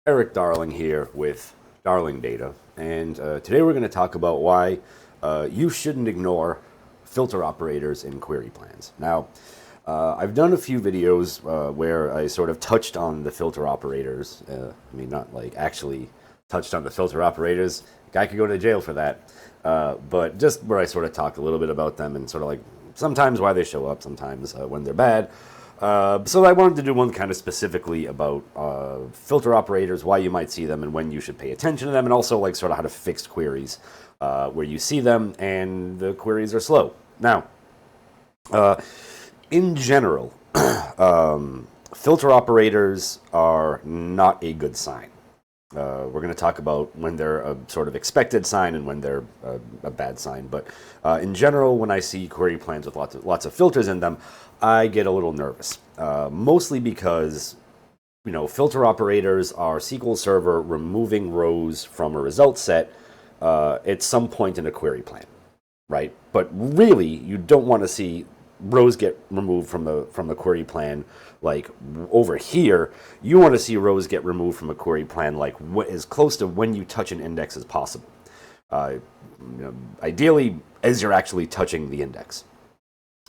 Erik Darling here with Darling Data, and today we're going to talk about why you shouldn't ignore filter operators in query plans. Now, I've done a few videos where I sort of touched on the filter operators. I mean, not like actually touched on the filter operators. A guy could go to jail for that. But just where I sort of talked a little bit about them and sort of like sometimes why they show up, sometimes when they're bad. So I wanted to do one kind of specifically about filter operators, why you might see them and when you should pay attention to them, and also like sort of how to fix queries where you see them and the queries are slow. Now, in general, filter operators are not a good sign. We're going to talk about when they're a sort of expected sign and when they're a bad sign. But in general, when I see query plans with lots of filters in them, I get a little nervous. Mostly because, you know, filter operators are SQL Server removing rows from a result set at some point in a query plan, right? But really, you don't want to see rows get removed from the query plan like over here. You want to see rows get removed from a query plan like as close to when you touch an index as possible. Ideally, as you're actually touching the index,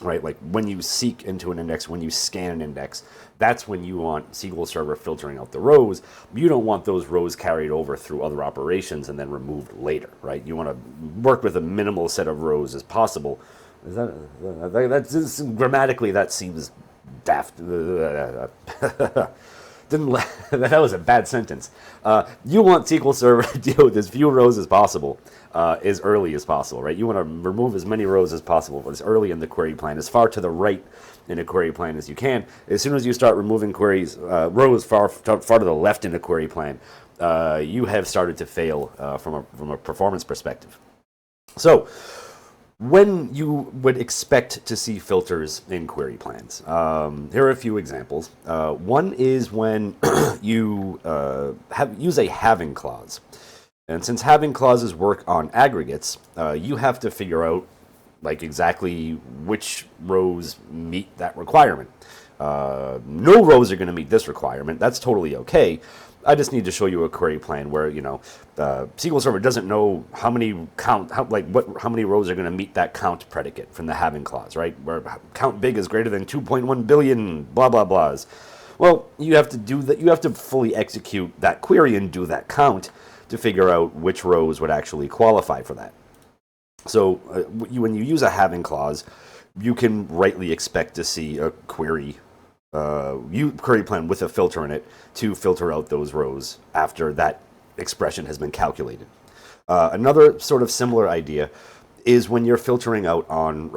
right? Like when you seek into an index, when you scan an index, that's when you want SQL Server filtering out the rows. You don't want those rows carried over through other operations and then removed later, right? You want to work with a minimal set of rows as possible. That's grammatically that seems daft. That was a bad sentence. You want SQL Server to deal with as few rows as possible, as early as possible, right? You want to remove as many rows as possible as early in the query plan, as far to the right in a query plan as you can. As soon as you start removing rows far to the left in a query plan, you have started to fail from a performance perspective. So, when you would expect to see filters in query plans, here are a few examples. One is when you use a halving clause. And since halving clauses work on aggregates, you have to figure out like exactly which rows meet that requirement. No rows are going to meet this requirement. That's totally okay. I just need to show you a query plan where, you know, SQL Server doesn't know how many rows are going to meet that count predicate from the halving clause, right? Where count big is greater than 2.1 billion, blah, blah, blahs. Well, you have to do that. You have to fully execute that query and do that count to figure out which rows would actually qualify for that. So when you use a halving clause, you can rightly expect to see a query plan with a filter in it to filter out those rows after that expression has been calculated. Another sort of similar idea is when you're filtering out on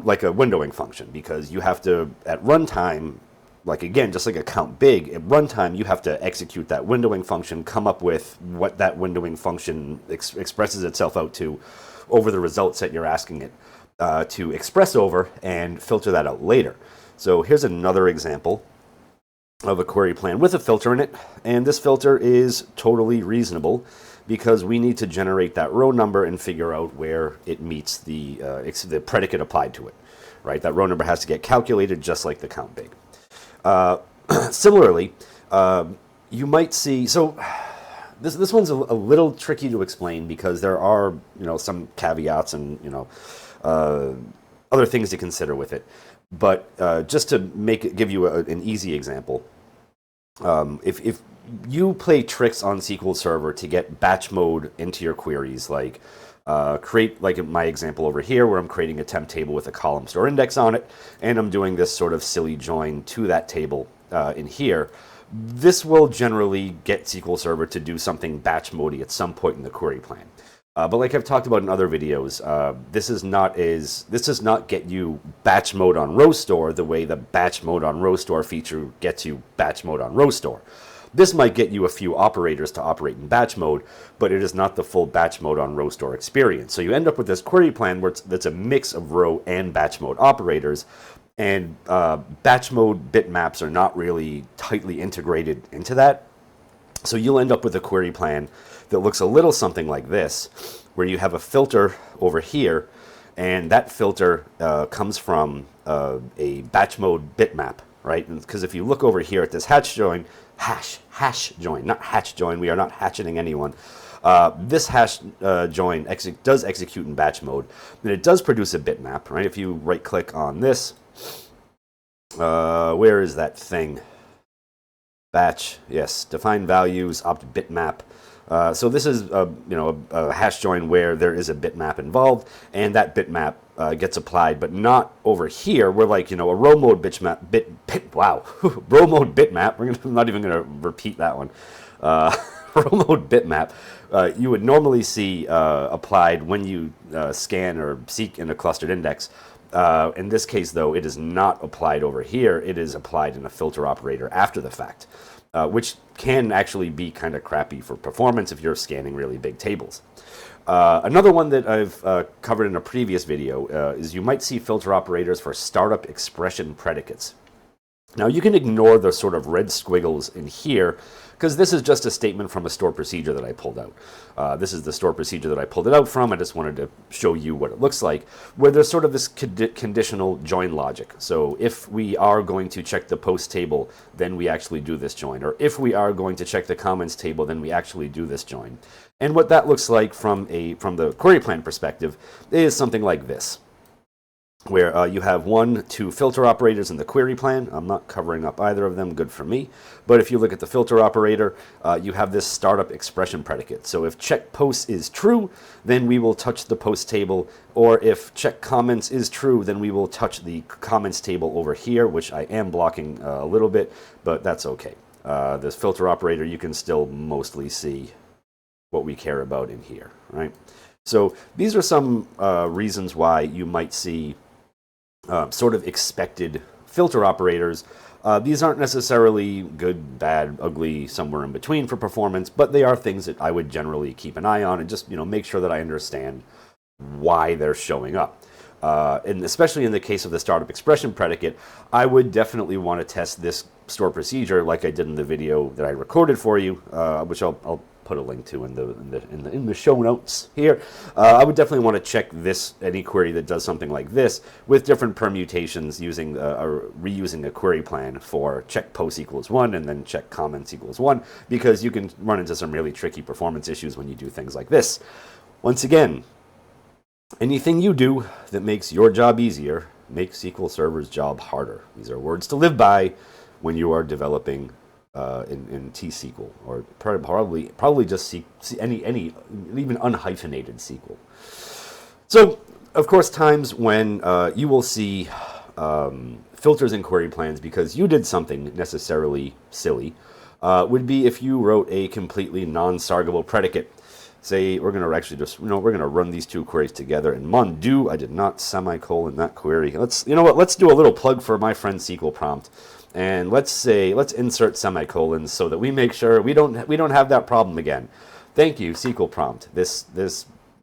like a windowing function, because you have to, at runtime, like again, just like a count big, at runtime you have to execute that windowing function, come up with what that windowing function expresses itself out to over the result set you're asking it to express over, and filter that out later. So here's another example of a query plan with a filter in it, and this filter is totally reasonable because we need to generate that row number and figure out where it meets the predicate applied to it, right? That row number has to get calculated just like the count big. Similarly, you might see, so this one's a little tricky to explain because there are, you know, some caveats and, you know, other things to consider with it. But just to give you an easy example, if you play tricks on SQL Server to get batch mode into your queries, like create, like in my example over here, where I'm creating a temp table with a column store index on it, and I'm doing this sort of silly join to that table in here, this will generally get SQL Server to do something batch modey at some point in the query plan. But like I've talked about in other videos, this does not get you batch mode on row store the way the batch mode on row store feature gets you batch mode on row store. This might get you a few operators to operate in batch mode, but it is not the full batch mode on row store experience. So you end up with this query plan that's a mix of row and batch mode operators, and batch mode bitmaps are not really tightly integrated into that. So you'll end up with a query plan that looks a little something like this, where you have a filter over here, and that filter comes from a batch mode bitmap, right? Because if you look over here at this hatch join, hash join, not hatch join. We are not hatcheting anyone. This hash join does execute in batch mode, and it does produce a bitmap, right? If you right-click on this, where is that thing? Batch, yes, define values, opt bitmap. So this is a hash join where there is a bitmap involved, and that bitmap gets applied, but not over here. We're like a row mode row mode bitmap. I'm not even going to repeat that one. Row mode bitmap. You would normally see applied when you scan or seek in a clustered index. In this case, though, it is not applied over here. It is applied in a filter operator after the fact, which can actually be kind of crappy for performance if you're scanning really big tables. Another one that I've covered in a previous video is you might see filter operators for startup expression predicates. Now, you can ignore the sort of red squiggles in here, because this is just a statement from a store procedure that I pulled out. This is the store procedure that I pulled it out from. I just wanted to show you what it looks like, where there's sort of this conditional join logic. So if we are going to check the post table, then we actually do this join. Or if we are going to check the comments table, then we actually do this join. And what that looks like from the query plan perspective is something like this, where you have 1, 2 filter operators in the query plan. I'm not covering up either of them, good for me. But if you look at the filter operator, you have this startup expression predicate. So if check posts is true, then we will touch the post table. Or if check comments is true, then we will touch the comments table over here, which I am blocking a little bit, but that's okay. This filter operator, you can still mostly see what we care about in here, right? So these are some reasons why you might see sort of expected filter operators. These aren't necessarily good, bad, ugly, somewhere in between for performance, but they are things that I would generally keep an eye on and just make sure that I understand why they're showing up. And especially in the case of the startup expression predicate, I would definitely want to test this store procedure like I did in the video that I recorded for you, which I'll put a link to in the show notes here. I would definitely want to check any query that does something like this with different permutations using reusing a query plan for check post equals 1 and then check comments equals 1, because you can run into some really tricky performance issues when you do things like this. Once again, anything you do that makes your job easier makes SQL Server's job harder. These are words to live by when you are developing in T-SQL, or probably just any even unhyphenated SQL. So, of course, times when you will see filters in query plans because you did something necessarily silly would be if you wrote a completely non-sargable predicate. Say we're going to actually just we're going to run these two queries together. And mon Dieu, I did not semicolon that query. Let's do a little plug for my friend SQL Prompt. And let's insert semicolons so that we make sure we don't have that problem again. Thank you, SQL Prompt. This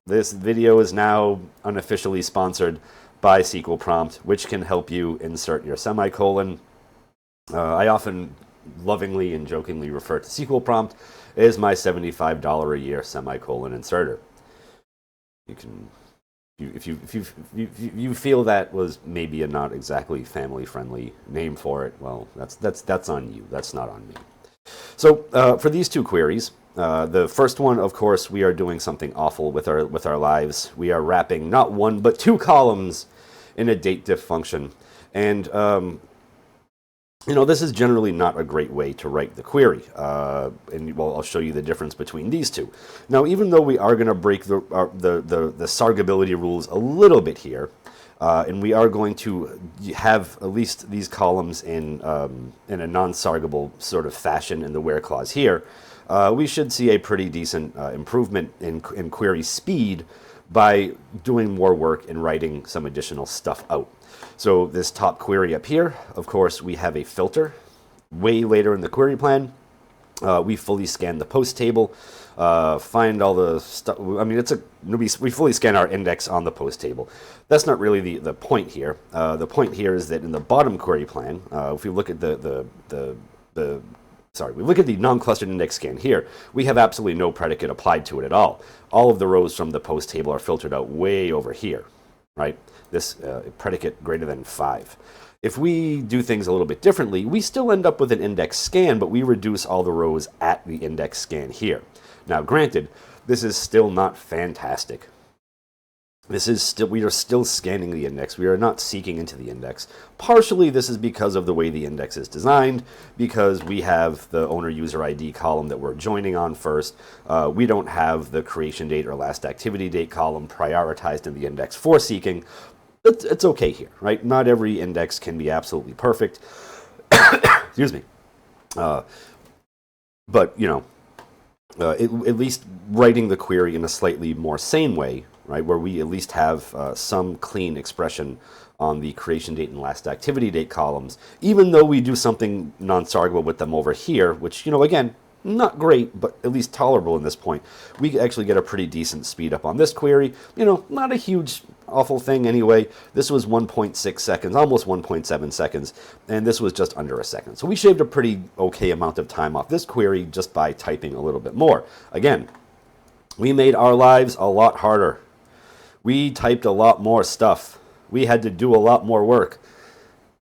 video is now unofficially sponsored by SQL Prompt, which can help you insert your semicolon. I often lovingly and jokingly refer to SQL Prompt as my $75 a year semicolon inserter. You can. If you feel that was maybe a not exactly family-friendly name for it, well, that's on you. That's not on me. So for these two queries, the first one, of course, we are doing something awful with our lives. We are wrapping not one but two columns in a date diff function, and this is generally not a great way to write the query, and I'll show you the difference between these two. Now, even though we are going to break the Sargability rules a little bit here, and we are going to have at least these columns in a non-sargable sort of fashion in the where clause here, we should see a pretty decent improvement in query speed by doing more work and writing some additional stuff out. So this top query up here, of course, we have a filter. Way later in the query plan, we fully scan the post table, find all the stuff. I mean, we fully scan our index on the post table. That's not really the point here. The point here is that in the bottom query plan, if we look at we look at the non-clustered index scan here, we have absolutely no predicate applied to it at all. All of the rows from the post table are filtered out way over here, right? This predicate greater than 5. If we do things a little bit differently, we still end up with an index scan, but we reduce all the rows at the index scan here. Now, granted, this is still not fantastic. We are still scanning the index. We are not seeking into the index. Partially, this is because of the way the index is designed, because we have the owner user ID column that we're joining on first. We don't have the creation date or last activity date column prioritized in the index for seeking. It's okay here, right? Not every index can be absolutely perfect. Excuse me. But, you know, at least writing the query in a slightly more sane way, right, where we at least have some clean expression on the creation date and last activity date columns, even though we do something non-sargable with them over here, which, you know, again, not great, but at least tolerable in this point. We actually get a pretty decent speed up on this query. You know, not a huge, awful thing anyway. This was 1.6 seconds, almost 1.7 seconds, and this was just under a second. So we shaved a pretty okay amount of time off this query just by typing a little bit more. Again, we made our lives a lot harder. We typed a lot more stuff. We had to do a lot more work.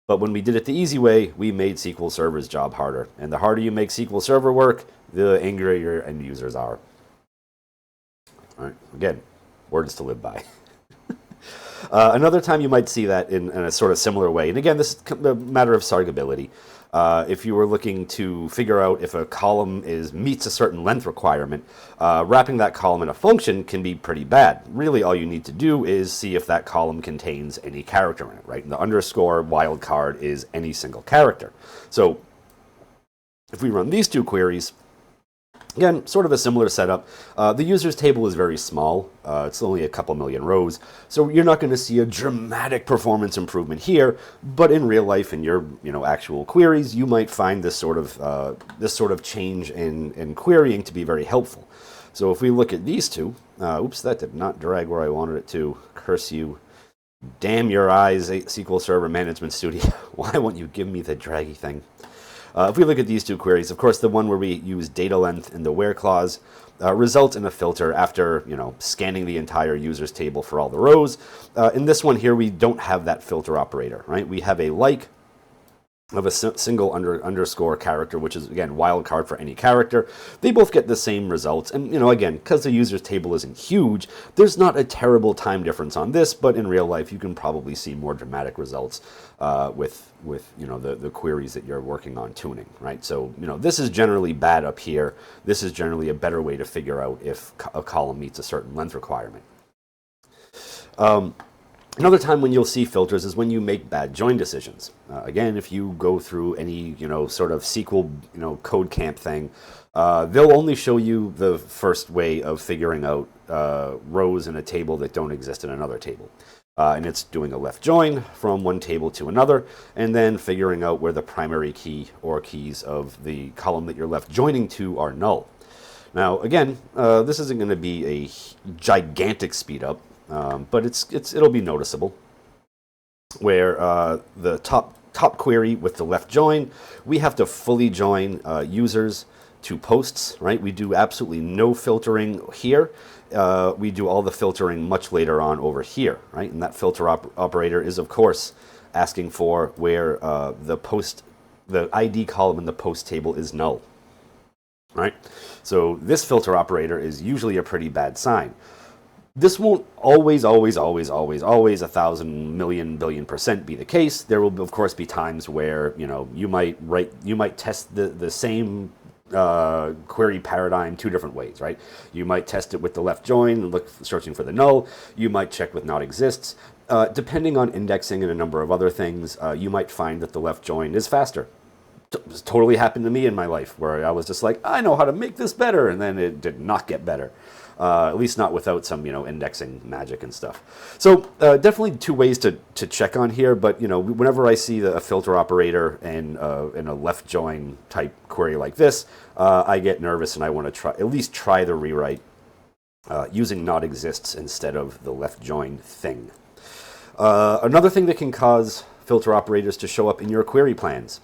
But when we did it the easy way, we made SQL Server's job harder. And the harder you make SQL Server work, the angrier your end users are. All right, again, words to live by. Another time you might see that in a sort of similar way, and again, this is a matter of sargability. If you were looking to figure out if a column meets a certain length requirement, wrapping that column in a function can be pretty bad. Really, all you need to do is see if that column contains any character in it, right? And the underscore wildcard is any single character. So if we run these two queries, again, sort of a similar setup. The users table is very small. It's only a couple million rows. So you're not going to see a dramatic performance improvement here, but in real life, in your actual queries, you might find this sort of change in querying to be very helpful. So if we look at these two, oops, that did not drag where I wanted it to. Curse you. Damn your eyes, SQL Server Management Studio. Why won't you give me the draggy thing? If we look at these two queries, of course, the one where we use data length in the where clause results in a filter after scanning the entire users table for all the rows. In this one here, we don't have that filter operator, right? We have a like of a single underscore character, which is, again, wildcard for any character. They both get the same results. And, again, because the users table isn't huge, there's not a terrible time difference on this, but in real life, you can probably see more dramatic results with the queries that you're working on tuning, right? So, this is generally bad up here. This is generally a better way to figure out if a column meets a certain length requirement. Another time when you'll see filters is when you make bad join decisions. Again, if you go through any, sort of SQL, code camp thing, they'll only show you the first way of figuring out rows in a table that don't exist in another table. And it's doing a left join from one table to another, and then figuring out where the primary key or keys of the column that you're left joining to are null. Now, again, this isn't going to be a gigantic speed up. But it'll be noticeable. Where the top query with the left join, we have to fully join users to posts, right? We do absolutely no filtering here. We do all the filtering much later on over here, right? And that filter operator is, of course, asking for where the ID column in the post table is null, right? So this filter operator is usually a pretty bad sign. This won't always, 1,000 million billion % be the case. There will, of course, be times where you might test the same query paradigm two different ways, right? You might test it with the left join and searching for the null. You might check with not exists. Depending on indexing and a number of other things, you might find that the left join is faster. This totally happened to me in my life, where I was just like, I know how to make this better, and then it did not get better. At least not without some, indexing magic and stuff. So definitely two ways to check on here. But whenever I see a filter operator and in a left join type query like this, I get nervous and I want to at least try the rewrite using not exists instead of the left join thing. Another thing that can cause filter operators to show up in your query plans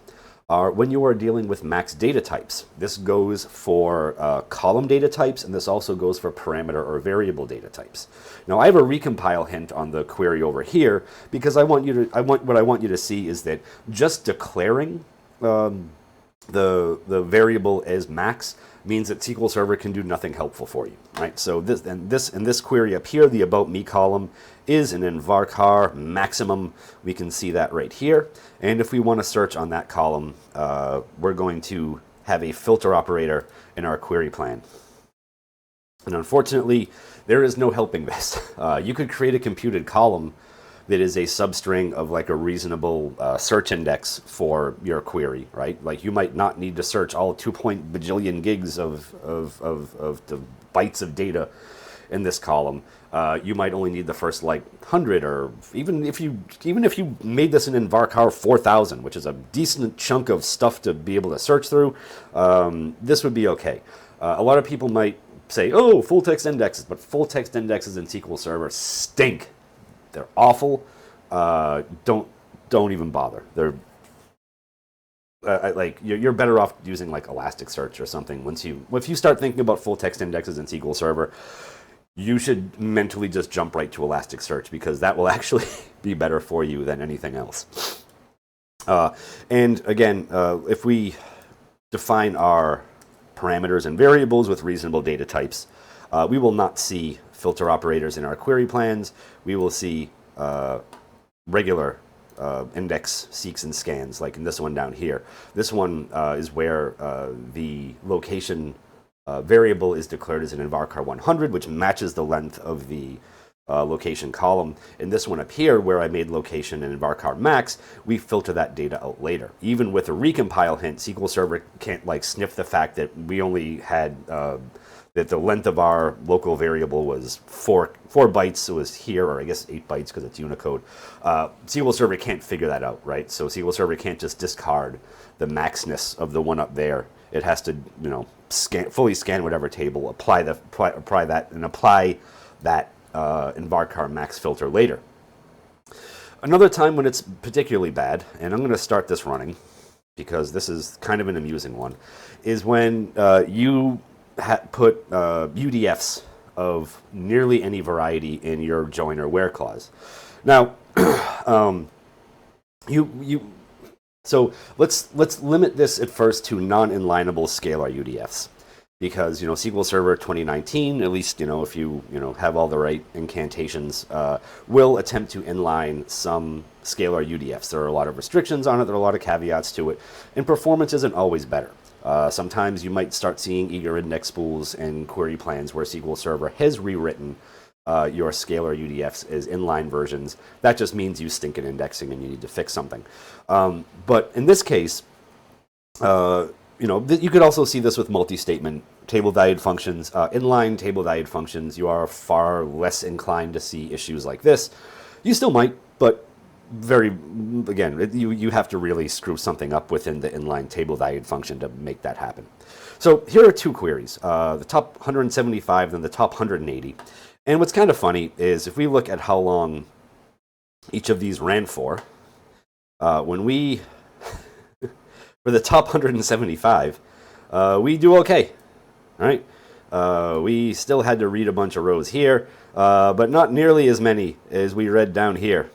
are when you are dealing with max data types. This goes for column data types, and this also goes for parameter or variable data types. Now I have a recompile hint on the query over here because what I want you to see is that just declaring the variable as max means that SQL Server can do nothing helpful for you, right? So this query up here, the About Me column, is an in varchar maximum. We can see that right here. And if we want to search on that column, we're going to have a filter operator in our query plan. And unfortunately, there is no helping this. You could create a computed column that is a substring of like a reasonable search index for your query, right? Like you might not need to search all 2 bajillion gigs of the bytes of data in this column. You might only need the first like 100, or even if you made this in varchar 4000, which is a decent chunk of stuff to be able to search through, this would be okay. A lot of people might say, oh, full text indexes, but full text indexes in SQL Server stink. They're awful. Don't even bother. They're like you're better off using like Elasticsearch or something. If you start thinking about full text indexes in SQL Server, you should mentally just jump right to Elasticsearch, because that will actually be better for you than anything else. And again, if we define our parameters and variables with reasonable data types, we will not see filter operators in our query plans. We will see regular index seeks and scans, like in this one down here. This one is where the location variable is declared as an in varchar 100, which matches the length of the location column. In this one up here, where I made location and in varchar max, we filter that data out later. Even with a recompile hint, SQL Server can't like sniff the fact that we only had that the length of our local variable was 4 bytes. So it was here, or I guess 8 bytes because it's Unicode. SQL Server can't figure that out, right? So SQL Server can't just discard the maxness of the one up there. It has to, fully scan whatever table, apply that in varchar max filter later. Another time when it's particularly bad, and I'm going to start this running because this is kind of an amusing one, is when you put UDFs of nearly any variety in your join or where clause. Now, so let's limit this at first to non-inlineable scalar UDFs, because SQL Server 2019, at least if you have all the right incantations, will attempt to inline some scalar UDFs. There are a lot of restrictions on it. There are a lot of caveats to it, and performance isn't always better. Sometimes you might start seeing eager index spools and query plans where SQL Server has rewritten your scalar UDFs as inline versions. That just means you stink at indexing and you need to fix something. But in this case, you could also see this with multi-statement table-valued functions. Inline table-valued functions, you are far less inclined to see issues like this. You still might, but you have to really screw something up within the inline table-valued function to make that happen. So here are two queries, the top 175 and the top 180. And what's kind of funny is if we look at how long each of these ran for, when we... For the top 175, we do okay, right? We still had to read a bunch of rows here, but not nearly as many as we read down here.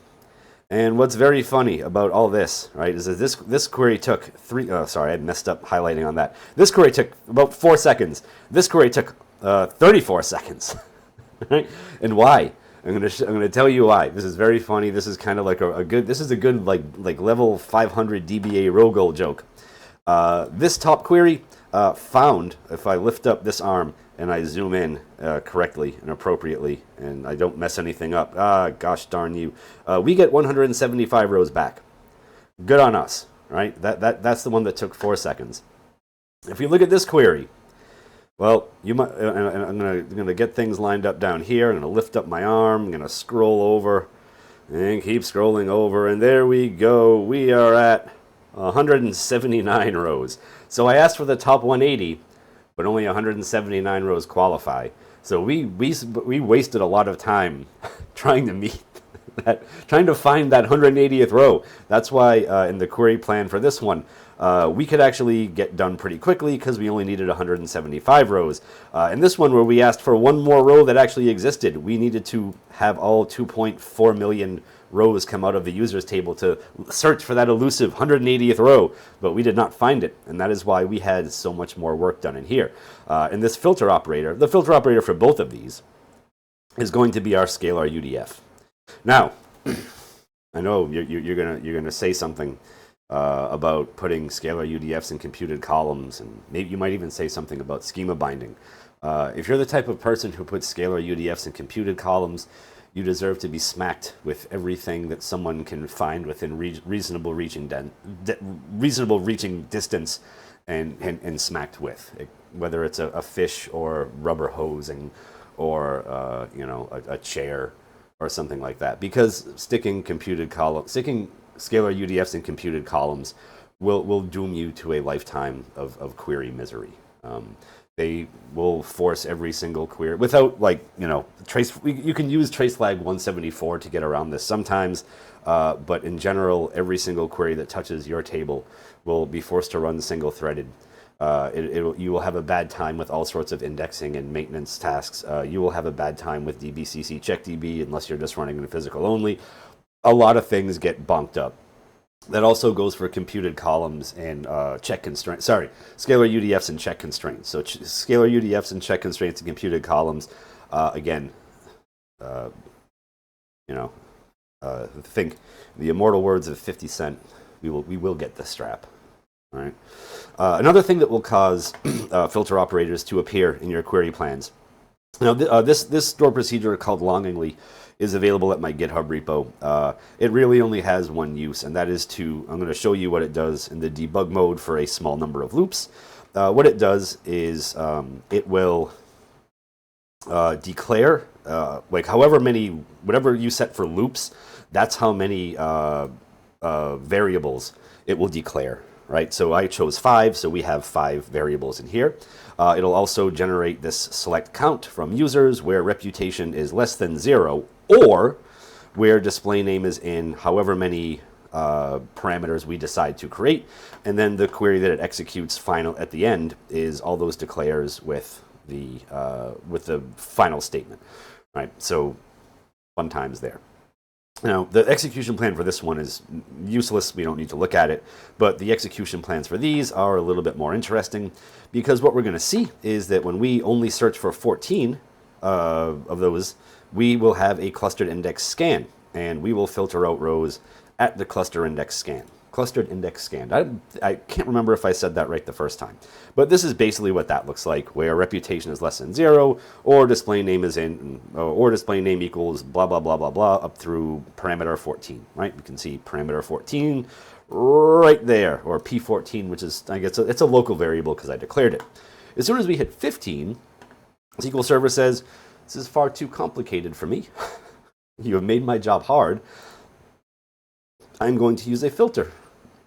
And what's very funny about all this, right, is that this query took I messed up highlighting on that. This query took about 4 seconds. This query took 34 seconds, right? And why? I'm gonna tell you why. This is very funny. This is kind of like a good like level 500 DBA row goal joke. This top query found, if I lift up this arm and I zoom in correctly and appropriately, and I don't mess anything up, gosh darn you, we get 175 rows back. Good on us, right? That's the one that took 4 seconds. If you look at this query, well, you might. I'm gonna get things lined up down here. I'm gonna lift up my arm. I'm gonna scroll over, and keep scrolling over, and there we go. We are at 179 rows. So I asked for the top 180, but only 179 rows qualify. So we wasted a lot of time trying to meet trying to find that 180th row. That's why in the query plan for this one, we could actually get done pretty quickly because we only needed 175 rows. In this one, where we asked for one more row that actually existed, we needed to have all 2.4 million rows come out of the users table to search for that elusive 180th row, but we did not find it, and that is why we had so much more work done in here. In this filter operator, the filter operator for both of these is going to be our scalar UDF. Now, I know you're gonna say something about putting scalar UDFs in computed columns, and maybe you might even say something about schema binding. If you're the type of person who puts scalar UDFs in computed columns, you deserve to be smacked with everything that someone can find within reasonable reaching distance and smacked with, whether it's a fish or rubber hosing or a chair or something like that. Because sticking scalar UDFs in computed columns will doom you to a lifetime of query misery. They will force every single query without, trace. You can use trace flag 174 to get around this sometimes, but in general, every single query that touches your table will be forced to run single-threaded. You will have a bad time with all sorts of indexing and maintenance tasks. You will have a bad time with DBCC checkDB unless you're just running in physical only. A lot of things get bonked up. That also goes for computed columns and check constraints. Sorry, scalar UDFs and check constraints. So scalar UDFs and check constraints and computed columns. Again, think the immortal words of 50 Cent. We will get the strap. All right. Another thing that will cause filter operators to appear in your query plans. Now, this store procedure called longingly is available at my GitHub repo. It really only has one use, and that is I'm going to show you what it does in the debug mode for a small number of loops. What it does is it will declare, whatever you set for loops, that's how many variables it will declare. Right, so I chose 5, so we have 5 variables in here. It'll also generate this select count from users where reputation is less than 0, or where display name is in however many parameters we decide to create, and then the query that it executes final at the end is all those declares with the final statement. Right, so fun times there. Now, the execution plan for this one is useless. We don't need to look at it. But the execution plans for these are a little bit more interesting, because what we're going to see is that when we only search for 14 of those, we will have a clustered index scan, and we will filter out rows at the cluster index scan. Clustered index scan. I can't remember if I said that right the first time. But this is basically what that looks like, where reputation is less than 0, or display name is in, or display name equals blah, blah, blah, blah, blah, up through parameter 14, right? We can see parameter 14 right there, or P14, which is, I guess, it's a local variable because I declared it. As soon as we hit 15, SQL Server says, this is far too complicated for me. You have made my job hard. I'm going to use a filter.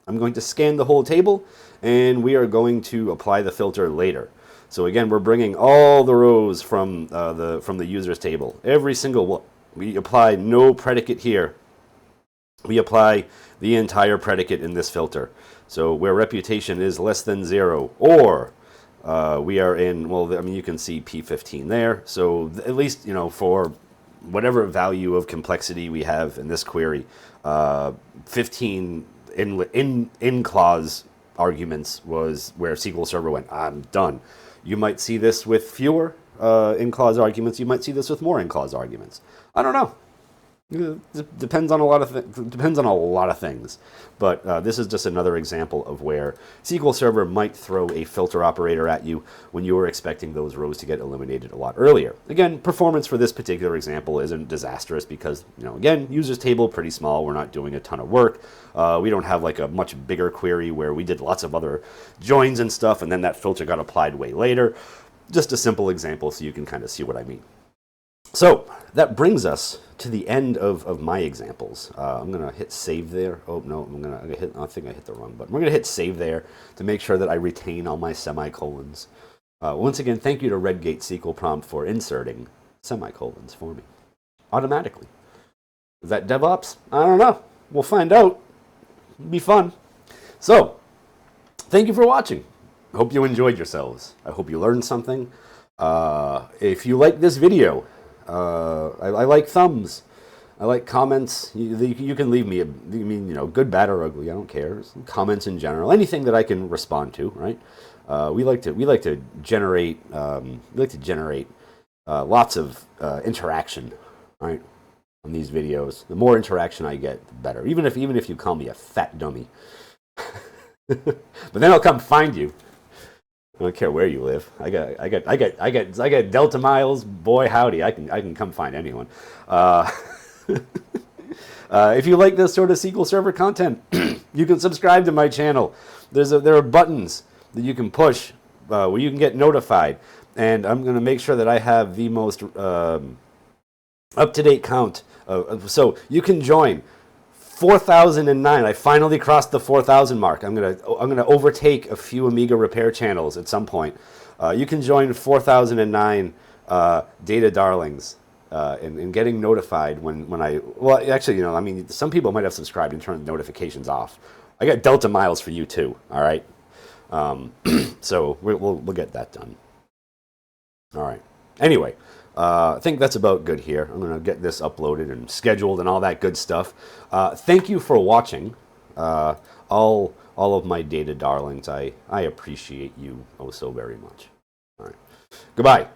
I'm going to scan the whole table, and we are going to apply the filter later. So again, we're bringing all the rows from the users table. Every single one. We apply no predicate here. We apply the entire predicate in this filter. So where reputation is less than 0, or we are in, you can see P15 there. So at least, for whatever value of complexity we have in this query, 15 in clause arguments was where SQL Server went, I'm done. You might see this with fewer in clause arguments. You might see this with more in clause arguments. I don't know. It depends on a lot of things. But this is just another example of where SQL Server might throw a filter operator at you when you were expecting those rows to get eliminated a lot earlier. Again, performance for this particular example isn't disastrous because, again, users table, pretty small. We're not doing a ton of work. We don't have like a much bigger query where we did lots of other joins and stuff, and then that filter got applied way later. Just a simple example so you can kind of see what I mean. So that brings us to the end of my examples. I'm going to hit save there. Oh, no, I think I hit the wrong button. We're going to hit save there to make sure that I retain all my semicolons. Once again, thank you to Redgate SQL Prompt for inserting semicolons for me automatically. Is that DevOps? I don't know. We'll find out. It'll be fun. So, thank you for watching. I hope you enjoyed yourselves. I hope you learned something. If you like this video, I like thumbs. I like comments. You can leave me, good, bad, or ugly. I don't care. Comments in general, anything that I can respond to. Right? We like to generate lots of interaction. Right? On these videos, the more interaction I get, the better. Even if you call me a fat dummy, but then I'll come find you. I don't care where you live. I got Delta miles. Boy, howdy, I can come find anyone. If you like this sort of SQL Server content, you can subscribe to my channel. There are buttons that you can push where you can get notified, and I'm going to make sure that I have the most up-to-date count. So you can join 4,009. I finally crossed the 4,000 mark. I'm gonna overtake a few Amiga repair channels at some point. You can join 4,009 data darlings and getting notified when I. Well, actually, some people might have subscribed and turned notifications off. I got Delta miles for you too. All right. So we'll get that done. All right. Anyway. I think that's about good here. I'm going to get this uploaded and scheduled and all that good stuff. Thank you for watching. All of my data darlings, I appreciate you oh so very much. All right. Goodbye.